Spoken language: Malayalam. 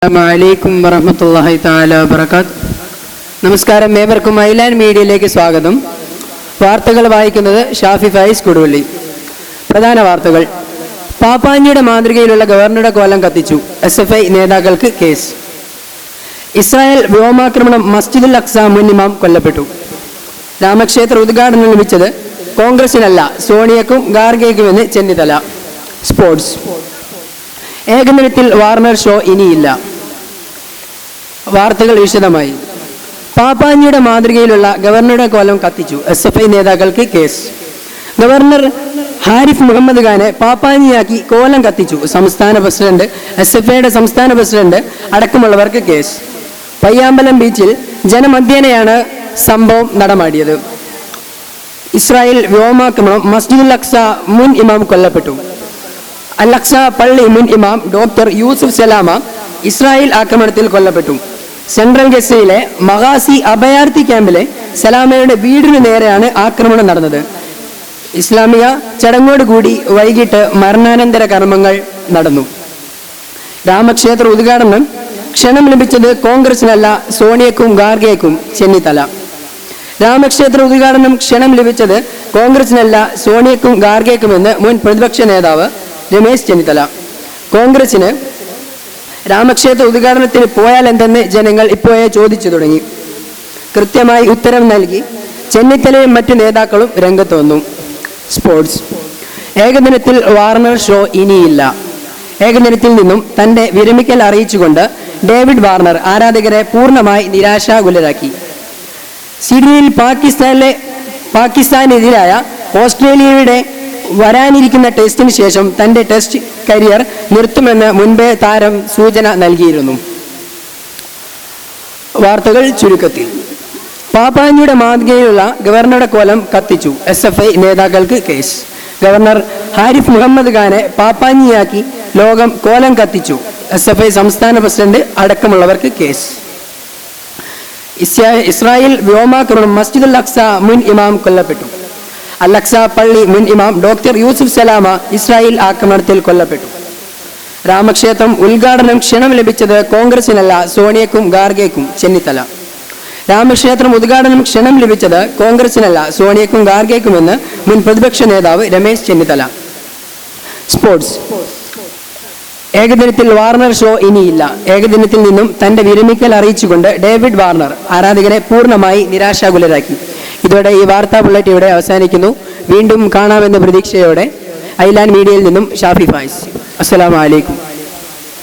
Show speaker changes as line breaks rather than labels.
അസ്സലാമു വറഹ്മത്തുള്ളാഹി തആല വബറകാത്ത്. നമസ്കാരം, ഏവർക്കും ഐലാൻ മീഡിയയിലേക്ക് സ്വാഗതം. വാർത്തകൾ വായിക്കുന്നത് ഷാഫി ഫൈസ് കൊടുവള്ളി. പ്രധാന വാർത്തകൾ: പാപ്പാഞ്ഞിയുടെ മാതൃകയിലുള്ള ഗവർണറുടെ കോലം കത്തിച്ചു, SFI നേതാക്കൾക്ക് കേസ്. ഇസ്രായേൽ വ്യോമാക്രമണം, മസ്ജിദുൽ അഖ്സ മുൻ ഇമാം കൊല്ലപ്പെട്ടു. രാമക്ഷേത്ര ഉദ്ഘാടനം ലഭിച്ചത് കോൺഗ്രസിനല്ല സോണിയക്കും ഖാർഗെയ്ക്കുമെന്ന് ചെന്നിത്തല. സ്പോർട്സ്: ഏകദിനത്തിൽ വാർണർ ഷോ ഇനിയില്ല. വാർത്തകൾ വിശദമായി. പാപ്പാഞ്ഞിയുടെ മാതൃകയിലുള്ള ഗവർണറുടെ കോലം കത്തിച്ചു, SFI നേതാക്കൾക്ക് കേസ്. ഗവർണർ ഹാരിഫ് മുഹമ്മദ് ഖാനെ പാപ്പാഞ്ഞിയാക്കി കോലം കത്തിച്ചു സംസ്ഥാന പ്രസിഡന്റ്, SFIയുടെ സംസ്ഥാന പ്രസിഡന്റ് അടക്കമുള്ളവർക്ക് കേസ്. പയ്യാമ്പലം ബീച്ചിൽ ജനമധ്യേനയാണ് സംഭവം നടമാടിയത്. ഇസ്രായേൽ വ്യോമാക്രമണം, മസ്ജിദുൽ അഖ്സ മുൻ ഇമാം കൊല്ലപ്പെട്ടു. അൽ-അഖ്സ പള്ളി മുൻ ഇമാം ഡോക്ടർ യൂസുഫ് സലാമ ഇസ്രായേൽ ആക്രമണത്തിൽ കൊല്ലപ്പെട്ടു. സെൻട്രൽ ഗസയിലെ മഗാസി അഭയാർത്ഥി ക്യാമ്പിലെ സലാമയുടെ വീടിനു നേരെയാണ് ആക്രമണം നടന്നത്. ഇസ്ലാമിക ചടങ്ങോടുകൂടി വൈകിട്ട് മരണാനന്തര കർമ്മങ്ങൾ നടന്നു. രാമക്ഷേത്ര ഉദ്ഘാടനം ക്ഷണം ലഭിച്ചത് കോൺഗ്രസിനല്ല സോണിയക്കും ഖാർഗെയ്ക്കും ചെന്നിത്തല. രാമക്ഷേത്ര ഉദ്ഘാടനം ക്ഷണം ലഭിച്ചത് കോൺഗ്രസിനല്ല സോണിയക്കും ഖാർഗെയ്ക്കുമെന്ന് മുൻ പ്രതിപക്ഷ നേതാവ് രമേശ് ചെന്നിത്തല. കോൺഗ്രസിന് രാമക്ഷേത്ര ഉദ്ഘാടനത്തിന് പോയാൽ എന്തെന്ന് ജനങ്ങൾ ഇപ്പോഴേ ചോദിച്ചു തുടങ്ങി. കൃത്യമായി ഉത്തരം നൽകി ചെന്നിത്തലയും മറ്റു നേതാക്കളും രംഗത്ത് വന്നു. സ്പോർട്സ്: ഏകദിനത്തിൽ വാർണർ ഷോ ഇനിയില്ല. ഏകദിനത്തിൽ നിന്നും തന്റെ വിരമിക്കൽ അറിയിച്ചുകൊണ്ട് ഡേവിഡ് വാർണർ ആരാധകരെ പൂർണ്ണമായി നിരാശാകുലരാക്കി. സിഡ്നിയിൽ പാകിസ്ഥാനെതിരായ ഓസ്ട്രേലിയയുടെ വരാനിരിക്കുന്ന ടെസ്റ്റിന് ശേഷം തന്റെ ടെസ്റ്റ് കരിയർ നിർത്തുമെന്ന് മുൻപേ താരം സൂചന നൽകിയിരുന്നു. വാർത്തകൾ ചുരുക്കത്തിൽ: പാപ്പാഞ്ഞിയുടെ മാതൃകയിലുള്ള ഗവർണറുടെ കോലം കത്തിച്ചു, SFI നേതാക്കൾക്ക് കേസ്. ഗവർണർ ഹാരിഫ് മുഹമ്മദ് ഖാനെ പാപ്പാഞ്ഞിയാക്കി ലോകം കോലം കത്തിച്ചു, SFI സംസ്ഥാന പ്രസിഡന്റ് അടക്കമുള്ളവർക്ക് കേസ്. ഇസ്രായേൽ വ്യോമാക്രമണം, മസ്ജിദുൽ അഖ്സ മുൻ ഇമാം കൊല്ലപ്പെട്ടു. അൽ-അഖ്സ പള്ളി മുൻ ഇമാം ഡോക്ടർ യൂസുഫ് സലാമ ഇസ്രായേൽ ആക്രമണത്തിൽ കൊല്ലപ്പെട്ടു. രാമക്ഷേത്രം ഉദ്ഘാടനം ക്ഷണം ലഭിച്ചത് കോൺഗ്രസിനല്ല സോണിയക്കും ഖാർഗെയ്ക്കും ചെന്നിത്തല. രാമക്ഷേത്രം ഉദ്ഘാടനം ക്ഷണം ലഭിച്ചത് കോൺഗ്രസിനല്ല സോണിയക്കും ഖാർഗെയ്ക്കുമെന്ന് മുൻ പ്രതിപക്ഷ നേതാവ് രമേശ് ചെന്നിത്തല. സ്പോർട്സ്: ഏകദിനത്തിൽ വാർണർ ഷോ ഇനിയില്ല. ഏകദിനത്തിൽ നിന്നും തന്റെ വിരമിക്കൽ അറിയിച്ചുകൊണ്ട് ഡേവിഡ് വാർണർ ആരാധകരെ പൂർണ്ണമായി നിരാശാകുലരാക്കി. ഇതോടെ ഈ വാർത്താ ബുള്ളറ്റ് ഇവിടെ അവസാനിക്കുന്നു. വീണ്ടും കാണാമെന്ന പ്രതീക്ഷയോടെ ഐലാൻ മീഡിയയിൽ നിന്നും ഷാഫി ഫൈസ്. അസ്സലാമു അലൈക്കും.